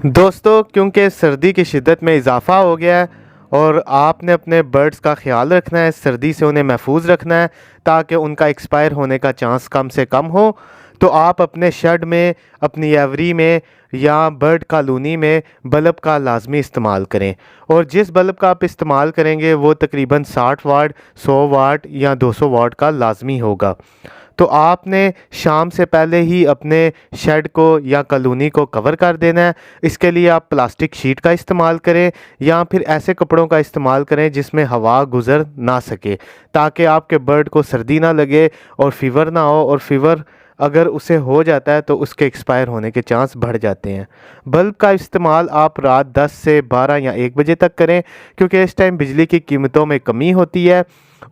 दोस्तों, क्योंकि सर्दी की शिद्दत में इजाफ़ा हो गया है और आपने अपने बर्ड्स का ख्याल रखना है, सर्दी से उन्हें महफूज रखना है ताकि उनका एक्सपायर होने का चांस कम से कम हो, तो आप अपने शेड में, अपनी एवरी में या बर्ड कॉलोनी में बल्ब का लाजमी इस्तेमाल करें। और जिस बल्ब का आप इस्तेमाल करेंगे वो तकरीबन 60 वाट, 100 वाट या 200 वाट का लाजमी होगा। तो आपने शाम से पहले ही अपने शेड को या कॉलोनी को कवर कर देना है। इसके लिए आप प्लास्टिक शीट का इस्तेमाल करें या फिर ऐसे कपड़ों का इस्तेमाल करें जिसमें हवा गुजर ना सके, ताकि आपके बर्ड को सर्दी ना लगे और फीवर ना हो। और फीवर अगर उसे हो जाता है तो उसके एक्सपायर होने के चांस बढ़ जाते हैं। बल्ब का इस्तेमाल आप रात 10 से 12 या 1 बजे तक करें, क्योंकि इस टाइम बिजली की कीमतों में कमी होती है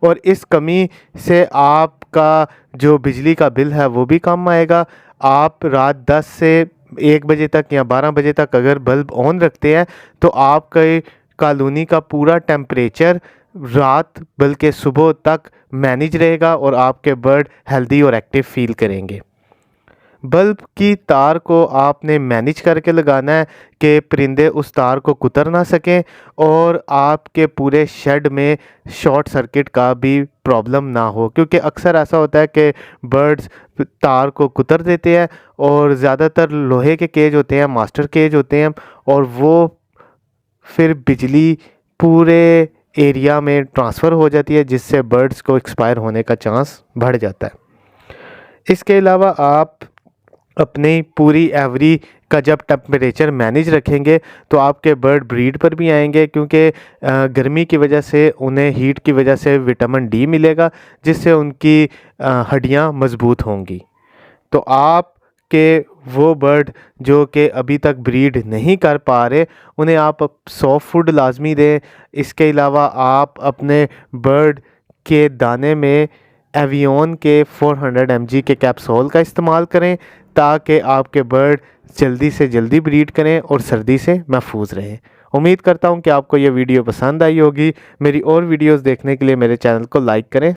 और इस कमी से आपका जो बिजली का बिल है वो भी कम आएगा। आप रात 10 से 1 बजे तक या 12 बजे तक अगर बल्ब ऑन रखते हैं तो आपके कॉलोनी का पूरा टेम्परेचर रात बल्कि सुबह तक मैनेज रहेगा और आपके बर्ड हेल्दी और एक्टिव फील करेंगे। बल्ब की तार को आपने मैनेज करके लगाना है कि परिंदे उस तार को कुतर ना सकें और आपके पूरे शेड में शॉर्ट सर्किट का भी प्रॉब्लम ना हो, क्योंकि अक्सर ऐसा होता है कि बर्ड्स तार को कुतर देते हैं और ज़्यादातर लोहे के केज होते हैं, मास्टर केज होते हैं, और वो फिर बिजली पूरे एरिया में ट्रांसफ़र हो जाती है जिससे बर्ड्स को एक्सपायर होने का चांस बढ़ जाता है। इसके अलावा आप अपनी पूरी एवरी का जब टेम्परेचर मैनेज रखेंगे तो आपके बर्ड ब्रीड पर भी आएंगे, क्योंकि गर्मी की वजह से उन्हें हीट की वजह से विटामिन डी मिलेगा जिससे उनकी हड्डियां मजबूत होंगी। तो आप के वो बर्ड जो कि अभी तक ब्रीड नहीं कर पा रहे उन्हें आप सॉफ्ट फूड लाजमी दें। इसके अलावा आप अपने बर्ड के दाने में एवियन के 400 mg के कैप्सूल का इस्तेमाल करें ताकि आपके बर्ड जल्दी से जल्दी ब्रीड करें और सर्दी से महफूज रहें। उम्मीद करता हूं कि आपको यह वीडियो पसंद आई होगी। मेरी और वीडियोस देखने के लिए मेरे चैनल को लाइक करें,